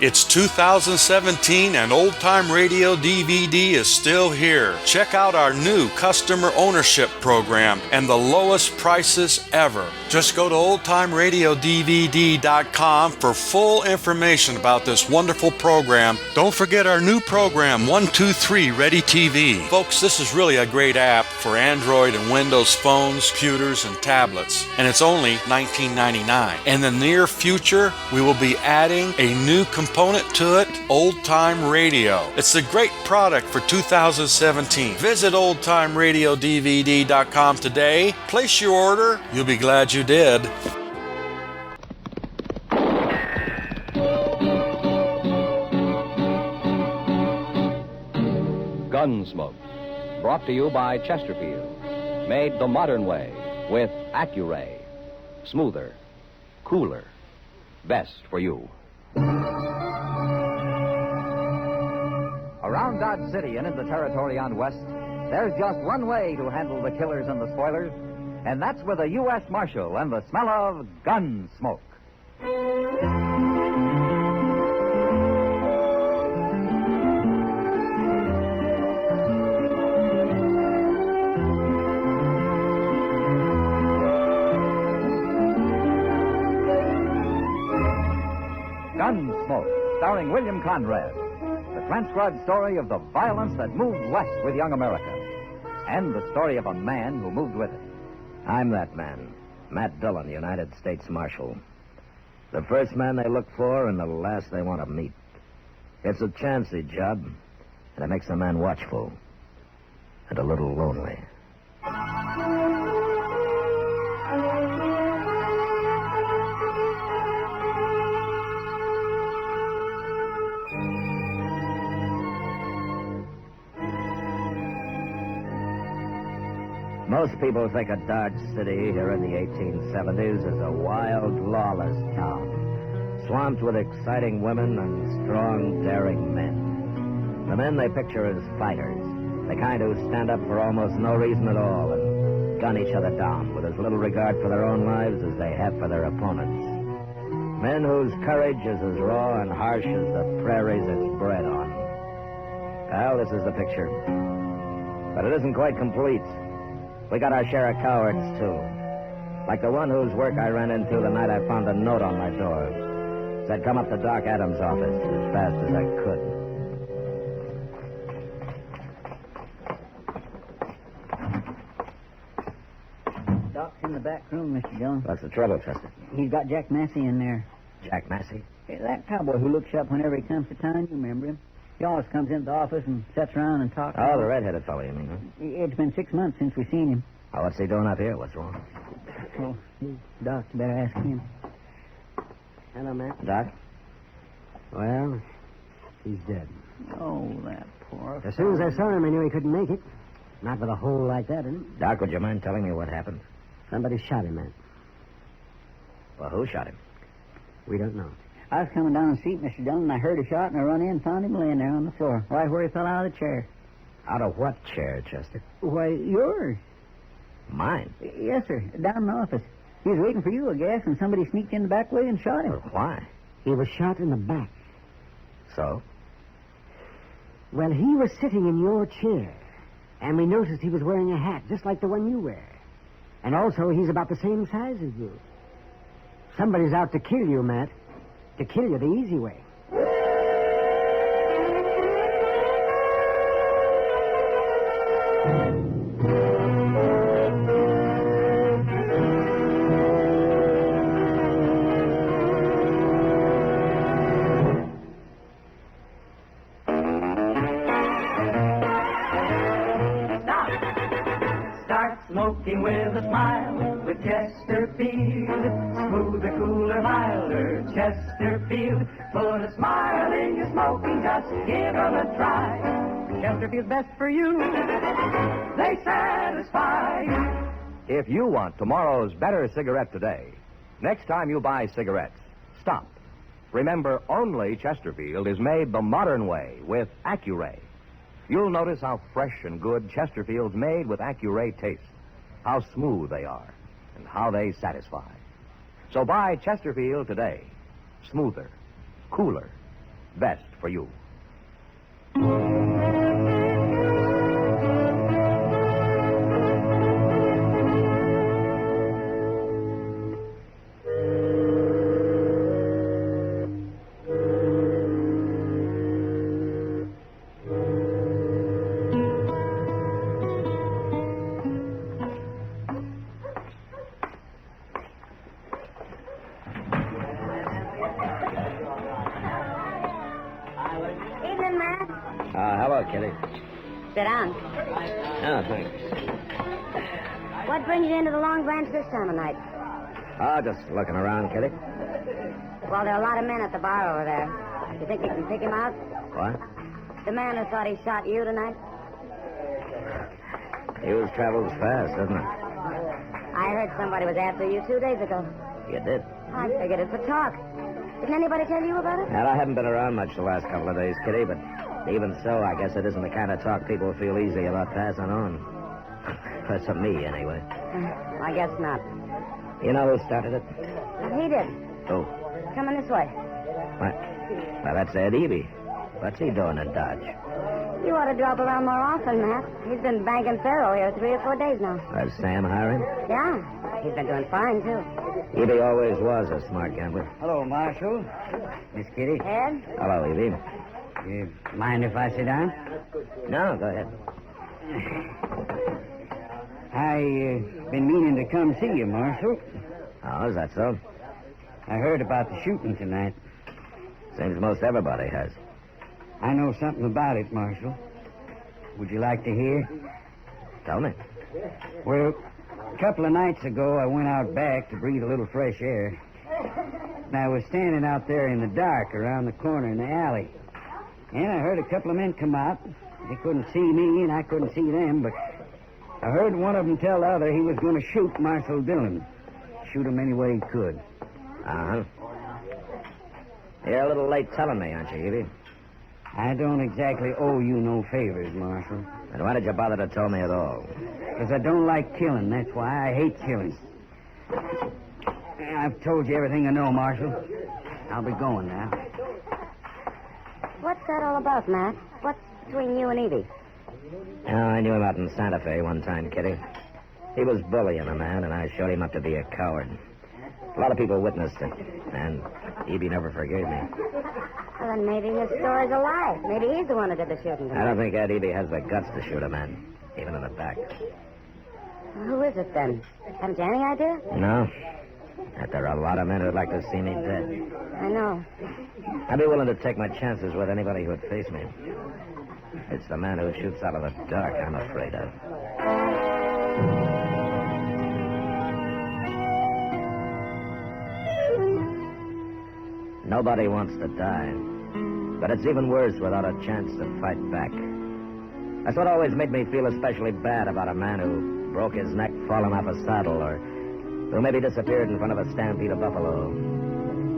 It's 2017 and Old Time Radio DVD is still here. Check out our new customer ownership program and the lowest prices ever. Just go to oldtimeradiodvd.com for full information about this wonderful program. Don't forget our new program, 123 Ready TV. Folks, this is really a great app for Android and Windows phones, computers, and tablets. And it's only $19.99. In the near future, we will be adding a new component to it, Old Time Radio. It's a great product for 2017. Visit oldtimeradiodvd.com today. Place your order. You'll be glad you did. Gunsmoke, brought to you by Chesterfield. Made the modern way with Accuray. Smoother, cooler, best for you. Around Dodge City and in the territory on West, there's just one way to handle the killers and the spoilers, and that's with a U.S. Marshal and the smell of gun smoke. Gunsmoke, starring William Conrad. The transcribed story of the violence that moved west with young America. And the story of a man who moved with it. I'm that man, Matt Dillon, United States Marshal. The first man they look for and the last they want to meet. It's a chancy job, and it makes a man watchful and a little lonely. Most people think of Dodge City here in the 1870s as a wild, lawless town, swamped with exciting women and strong, daring men. The men they picture as fighters, the kind who stand up for almost no reason at all and gun each other down with as little regard for their own lives as they have for their opponents. Men whose courage is as raw and harsh as the prairies it's bred on. Well, this is the picture. But it isn't quite complete. We got our share of cowards, too. Like the one whose work I ran into the night I found a note on my door. Said, come up to Doc Adams' office as fast as I could. Doc's in the back room, Mr. Dillon. What's the trouble, Chester? He's got Jack Massey in there. Jack Massey? Hey, that cowboy who looks up whenever he comes to town, you remember him? He always comes into the office and sits around and talks. Oh, the red-headed fellow, you mean, huh? It's been 6 months since we've seen him. Oh, what's he doing up here? What's wrong? Well, Doc, you better ask him. Hello, Matt. Doc? Well, he's dead. Oh, that poor... As soon as I saw him, I knew he couldn't make it. Not with a hole like that in it. Doc, would you mind telling me what happened? Somebody shot him, Matt. Well, who shot him? We don't know. I was coming down the street, Mr. Dillon, and I heard a shot, and I run in and found him laying there on the floor, right where he fell out of the chair. Out of what chair, Chester? Why, yours. Mine? Yes, sir, down in the office. He was waiting for you, I guess, and somebody sneaked in the back way and shot him. Well, why? He was shot in the back. So? Well, he was sitting in your chair, and we noticed he was wearing a hat, just like the one you wear. And also, he's about the same size as you. Somebody's out to kill you, Matt. To kill you the easy way. Start smoking with a smile with Chesterfield. Smoother, cooler, milder, Chesterfield. Put a smile in your smoking, just give them a try. Chesterfield's best for you. They satisfy. If you want tomorrow's better cigarette today, next time you buy cigarettes, stop. Remember, only Chesterfield is made the modern way with Accuray. You'll notice how fresh and good Chesterfield's made with Accuray taste, how smooth they are, and how they satisfy. So buy Chesterfield today. Smoother, cooler, best for you. Evening, Matt. Hello, Kitty. Sit down. Oh, thanks. What brings you into the Long Branch this time of night? Oh, just looking around, Kitty. Well, there are a lot of men at the bar over there. You think you can pick him out? What? The man who thought he shot you tonight? News travels fast, doesn't it? I heard somebody was after you 2 days ago. You did. I figured it's for talk. Didn't anybody tell you about it? Well, I haven't been around much the last couple of days, Kitty, but even so, I guess it isn't the kind of talk people feel easy about passing on. That's for me, anyway. I guess not. You know who started it? He did. Who? Coming this way. What? Well, that's Ed Eby. What's he doing in Dodge? You ought to drop around more often, Matt. He's been banking faro here 3 or 4 days now. Does Sam hire him? Yeah. He's been doing fine, too. Eby always was a smart gambler. Hello, Marshal. Miss Kitty. Ed? Hello, Eby. You mind if I sit down? No, go ahead. Been meaning to come see you, Marshal. Oh, is that so? I heard about the shooting tonight. Seems most everybody has. I know something about it, Marshal. Would you like to hear? Tell me. Well, a couple of nights ago, I went out back to breathe a little fresh air. And I was standing out there in the dark around the corner in the alley. And I heard a couple of men come out. They couldn't see me, and I couldn't see them, but I heard one of them tell the other he was going to shoot Marshal Dillon. Shoot him any way he could. Uh-huh. You're a little late telling me, aren't you, Evie? I don't exactly owe you no favors, Marshal. Then why did you bother to tell me at all? Because I don't like killing. That's why I hate killing. I've told you everything I know, Marshal. I'll be going now. What's that all about, Matt? What's between you and Evie? Oh, I knew him out in Santa Fe one time, Kitty. He was bullying a man, and I showed him up to be a coward. A lot of people witnessed it, and Evie never forgave me. Well, then maybe his story's a lie. Maybe he's the one who did the shooting. I don't think Ed Eby has the guts to shoot a man, even in the back. Who is it, then? Haven't you any idea? No. But there are a lot of men who'd like to see me dead. I know. I'd be willing to take my chances with anybody who'd face me. It's the man who shoots out of the dark I'm afraid of. Nobody wants to die. But it's even worse without a chance to fight back. That's what always made me feel especially bad about a man who broke his neck falling off a saddle, or who maybe disappeared in front of a stampede of buffalo.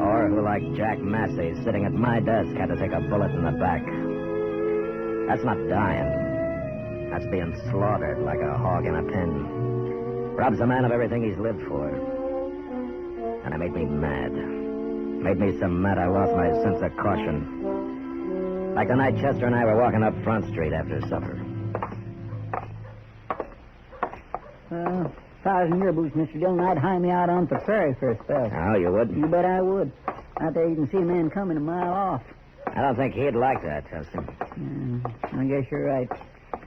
Or who, like Jack Massey, sitting at my desk, had to take a bullet in the back. That's not dying. That's being slaughtered like a hog in a pen. Robs a man of everything he's lived for. And it made me mad. Made me so mad I lost my sense of caution. Like the night Chester and I were walking up Front Street after supper. Well, if I was in your boots, Mr. Dillon, I'd hire me out on the prairie for a spell. Oh, you would? You bet I would. Out there you can see a man coming a mile off. I don't think he'd like that, Chester. I guess you're right.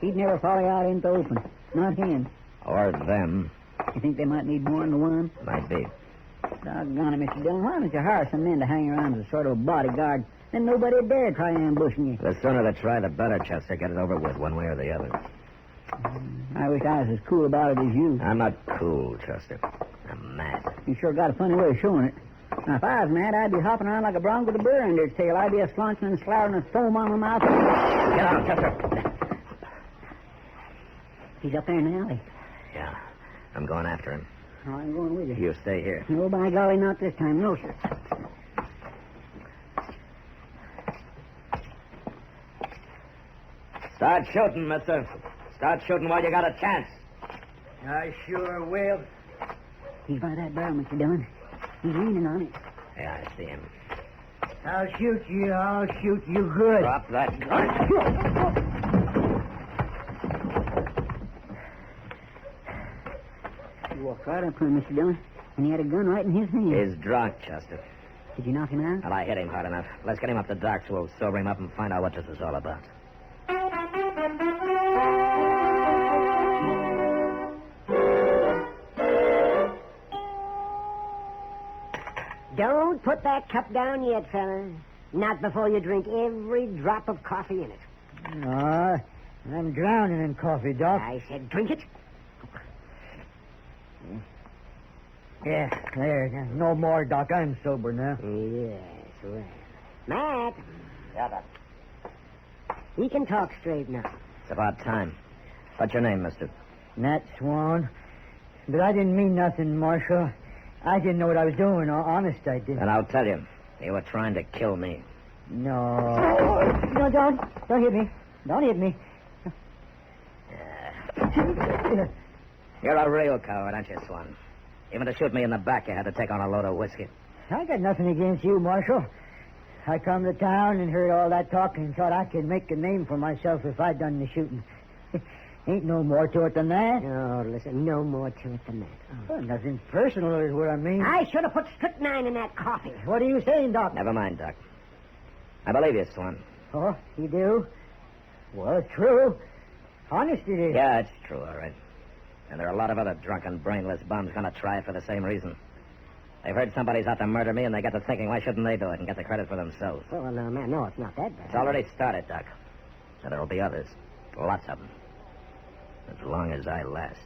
He'd never follow you out into the open. Not him. Or them. You think they might need more than one? Might be. Doggone it, Mr. Dillon. Why don't you hire some men to hang around as a sort of a bodyguard? Then nobody'd dare try ambushing you. The sooner they try, the better, Chester. Get it over with, one way or the other. I wish I was as cool about it as you. I'm not cool, Chester. I'm mad. You sure got a funny way of showing it. Now, if I was mad, I'd be hopping around like a bronc with a burr under its tail. I'd be a slaunching and sloughing and foam on my mouth. Get out, Chester. He's up there in the alley. Yeah, I'm going after him. Oh, I'm going with you. You stay here. No, by golly, not this time. No, sir. Start shooting, mister. Start shooting while you got a chance. I sure will. He's by that barrel, Mr. Dillon. He's leaning on it. Yeah, I see him. I'll shoot you. I'll shoot you good. Drop that gun. You walked right up to him, Mr. Dillon, and he had a gun right in his hand. He's drunk, Chester. Did you knock him out? Well, I hit him hard enough. Let's get him up the dock so we'll sober him up and find out what this is all about. Don't put that cup down yet, fella. Not before you drink every drop of coffee in it. No, I'm drowning in coffee, Doc. I said drink it. Yeah, there. No more, Doc. I'm sober now. Yes, well. Matt, Yeah, Doc. he can talk straight now. It's about time. What's your name, mister? Nat Swan. But I didn't mean nothing, Marshal. I didn't know what I was doing. Honest, I didn't. And I'll tell you, you were trying to kill me. No. No, don't hit me. Don't hit me. You're a real coward, aren't you, Swan? Even to shoot me in the back, you had to take on a load of whiskey. I got nothing against you, Marshal. I come to town and heard all that talk and thought I could make a name for myself if I'd done the shooting. Ain't no more to it than that. Oh, listen, no more to it than that. Oh. Well, nothing personal is what I mean. I should have put strychnine in that coffee. What are you saying, Doc? Never mind, Doc. I believe you, Swan. Oh, you do? Well, it's true. Honest it is. Yeah, it's true, all right. And there are a lot of other drunken, brainless bums going to try it for the same reason. They've heard somebody's out to murder me, and they get to thinking, why shouldn't they do it and get the credit for themselves? Oh, no, man, no, it's not that bad. It's already started, Doc. And there'll be others. Lots of them. As long as I last.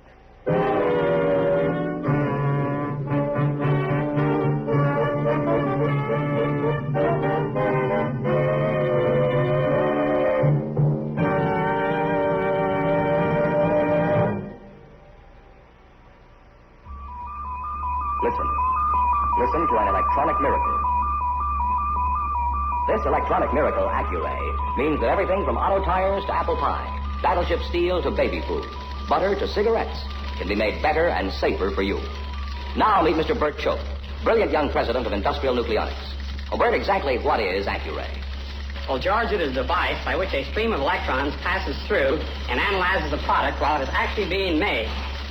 Listen to an electronic miracle. This electronic miracle, Accuray, means that everything from auto tires to apple pie, battleship steel to baby food, butter to cigarettes, can be made better and safer for you. Now meet Mr. Bert Choate, brilliant young president of Industrial Nucleonics. Oh, Bert, exactly what is Accuray? Well, George, it is a device by which a stream of electrons passes through and analyzes the product while it is actually being made.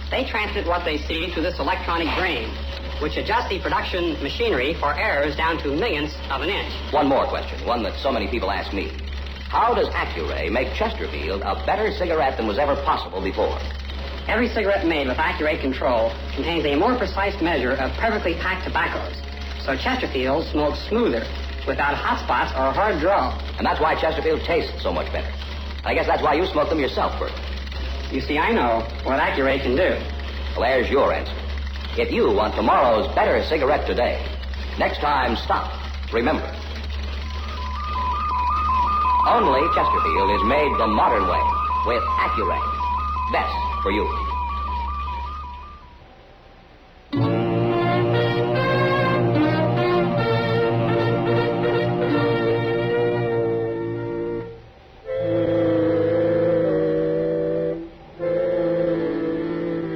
They transmit what they see to this electronic brain, which adjusts the production machinery for errors down to millionths of an inch. One more question, one that so many people ask me. How does Accuray make Chesterfield a better cigarette than was ever possible before? Every cigarette made with Accuray control contains a more precise measure of perfectly packed tobaccos, so Chesterfield smokes smoother, without hot spots or a hard draw. And that's why Chesterfield tastes so much better. I guess that's why you smoke them yourself, Bert. You see, I know what Accuray can do. Well, there's your answer. If you want tomorrow's better cigarette today, next time stop. Remember, only Chesterfield is made the modern way with Accuray. Best for you.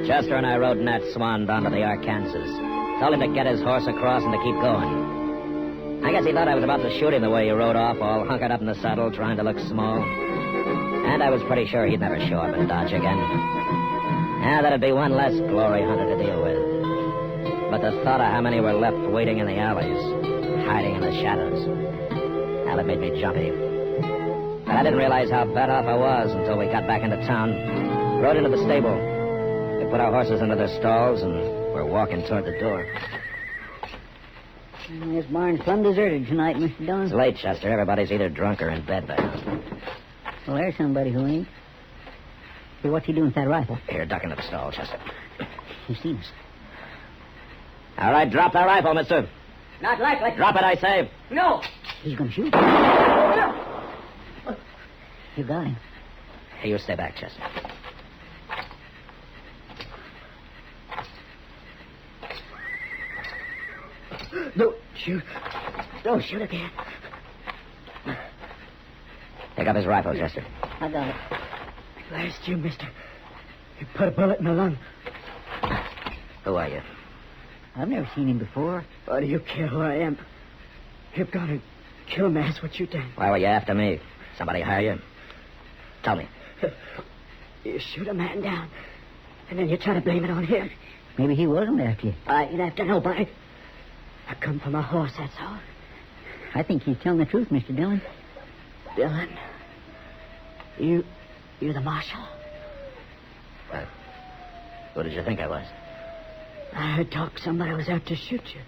Chester and I rode Nat Swan down to the Arkansas. Told him to get his horse across and to keep going. I guess he thought I was about to shoot him the way he rode off, all hunkered up in the saddle, trying to look small. And I was pretty sure he'd never show up in Dodge again. Yeah, that'd be one less glory hunter to deal with. But the thought of how many were left waiting in the alleys, hiding in the shadows, well, it made me jumpy. But I didn't realize how bad off I was until we got back into town, rode into the stable. We put our horses into their stalls, and we're walking toward the door. This barn's plumb deserted tonight, Mr. Dillon. It's late, Chester. Everybody's either drunk or in bed by now. Well, there's somebody who ain't. Hey, what's he doing with that rifle? Here, duck into the stall, Chester. He's seen us. All right, drop that rifle, mister. Not likely. Drop it, I say. No. He's gonna shoot. You got him. Hey, you stay back, Chester. Don't shoot. Don't shoot again. Pick up his rifle, Chester. I got it. Last you, mister. You put a bullet in my lung. Who are you? I've never seen him before. Why do you care who I am? You've got to Sure, Mass, what you done? Why were you after me? Somebody hire you? Tell me. You shoot a man down, and then you try to blame it on him. Maybe he wasn't after you. I ain't after nobody. I come for my horse, that's all. I think he's telling the truth, Mr. Dillon. Dillon, you're the marshal? Who did you think I was? I heard talk somebody was out to shoot you.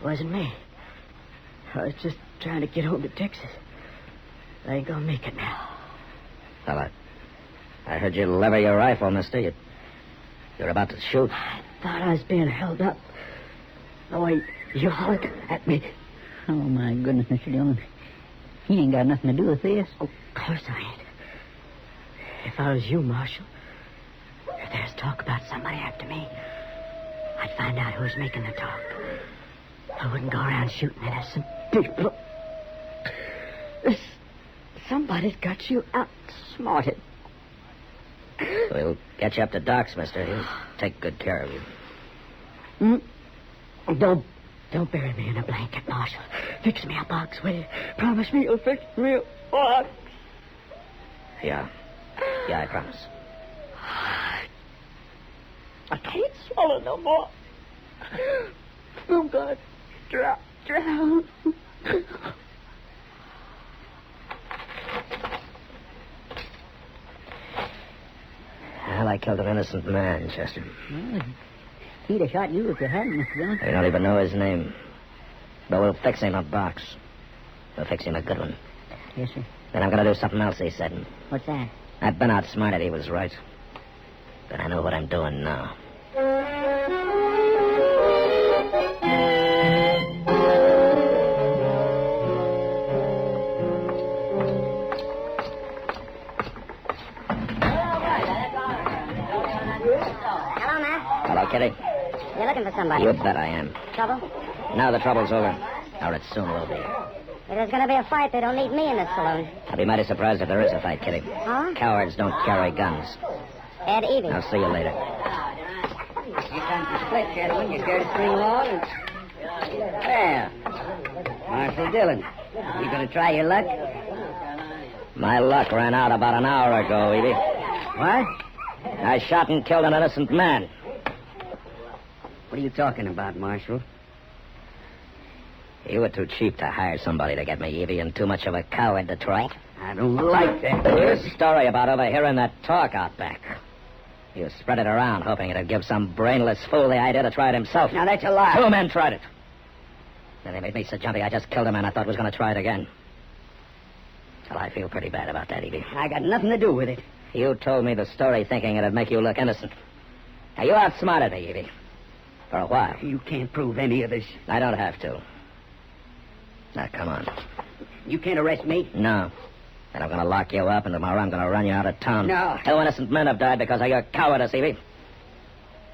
It wasn't me. I was just trying to get home to Texas. I ain't gonna make it now. Well, I heard you lever your rifle, mister. You're about to shoot. I thought I was being held up. Oh, you hollered at me. Oh, my goodness, Mr. Dillon. He ain't got nothing to do with this. Oh, of course I ain't. If I was you, Marshal, if there's talk about somebody after me, I'd find out who's making the talk. I wouldn't go around shooting innocent people. Somebody's got you outsmarted. We'll get you up to Doc's, mister. He'll take good care of you. Don't bury me in a blanket, Marshal. Fix me a box, will you? Promise me you'll fix me a box. Yeah, I promise. I can't swallow no more. Oh, God. Drown. Well, I killed an innocent man, Chester. Well, he'd have shot you if you hadn't, Mr. Dillon. I don't even know his name. But we'll fix him a box. We'll fix him a good one. Yes, sir. Then I'm going to do something else he said. What's that? I've been outsmarted. He was right. But I know what I'm doing now. Hello, Matt. Hello, Kitty. You're looking for somebody. You bet I am. Trouble? Now the trouble's over. Or it soon will be. If there's going to be a fight, they don't need me in this saloon. I'll be mighty surprised if there is a fight, Kitty. Huh? Cowards don't carry guns. Ed Evie. I'll see you later. You time to split, gentlemen. You care to swing along? Well, Marshal Dillon, you going to try your luck? My luck ran out about an hour ago, Evie. What? I shot and killed an innocent man. What are you talking about, Marshal? You were too cheap to hire somebody to get me, Evie, and too much of a coward to try. I don't like that. Your story about overhearing that talk out back. You spread it around, hoping it'd give some brainless fool the idea to try it himself. Now, that's a lie. 2 men tried it. Then they made me so jumpy I just killed a man I thought was going to try it again. Well, I feel pretty bad about that, Evie. I got nothing to do with it. You told me the story thinking it'd make you look innocent. Now, you outsmarted me, Evie. For a while. You can't prove any of this. I don't have to. Now, come on. You can't arrest me. No. And I'm going to lock you up, and tomorrow I'm going to run you out of town. No. 2 innocent men have died because of your cowardice, Evie.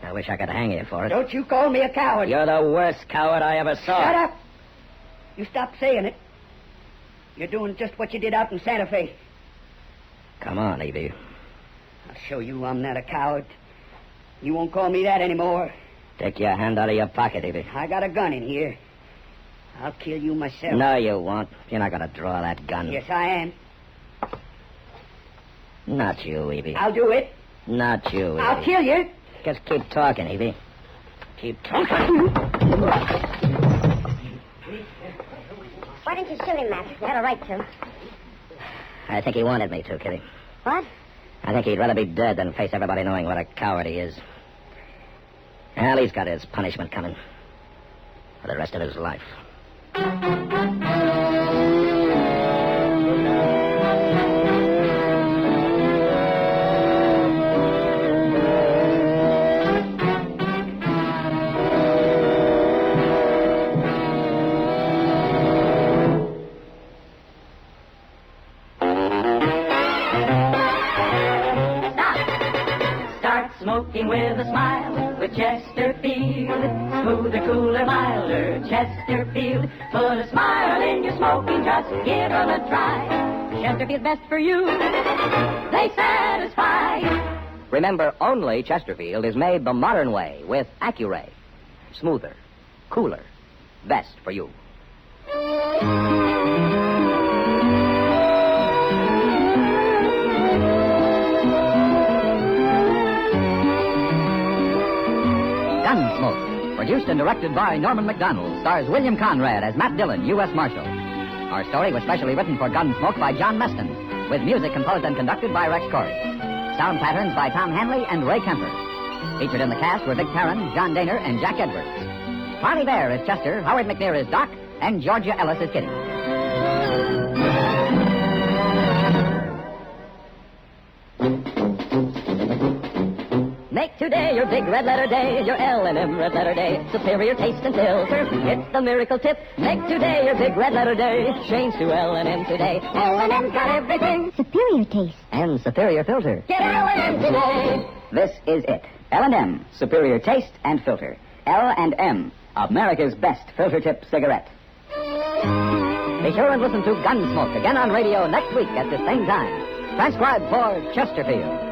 I wish I could hang you for it. Don't you call me a coward. You're the worst coward I ever saw. Shut up. You stop saying it. You're doing just what you did out in Santa Fe. Come on, Evie. I'll show you I'm not a coward. You won't call me that anymore. Take your hand out of your pocket, Evie. I got a gun in here. I'll kill you myself. No, you won't. You're not going to draw that gun. Yes, I am. Not you, Evie. I'll do it. Not you, Evie. I'll kill you. Just keep talking, Evie. Keep talking. Why didn't you shoot him, Matt? You had a right to. I think he wanted me to, Kitty. What? I think he'd rather be dead than face everybody knowing what a coward he is. Well, he's got his punishment coming. For the rest of his life. Smoking with a smile with Chesterfield. Smoother, cooler, milder, Chesterfield. Put a smile in your smoking, just give them a try. Chesterfield's best for you. They satisfy. Remember, only Chesterfield is made the modern way with Accuray. Smoother, cooler, best for you. Gunsmoke, produced and directed by Norman McDonald, stars William Conrad as Matt Dillon, U.S. Marshal. Our story was specially written for Gunsmoke by John Meston, with music composed and conducted by Rex Corey. Sound patterns by Tom Hanley and Ray Kemper. Featured in the cast were Vic Perrin, John Daner, and Jack Edwards. Parley Bear is Chester, Howard McNear is Doc, and Georgia Ellis is Kitty. Make today your big red letter day, your L&M red letter day. Superior taste and filter, it's the miracle tip. Make today your big red letter day. Change to L&M today. L&M's got everything. Superior taste. And superior filter. Get L&M today. This is it. L&M, superior taste and filter. L&M, America's best filter tip cigarette. Be sure and listen to Gunsmoke again on radio next week at the same time. Transcribed for Chesterfield.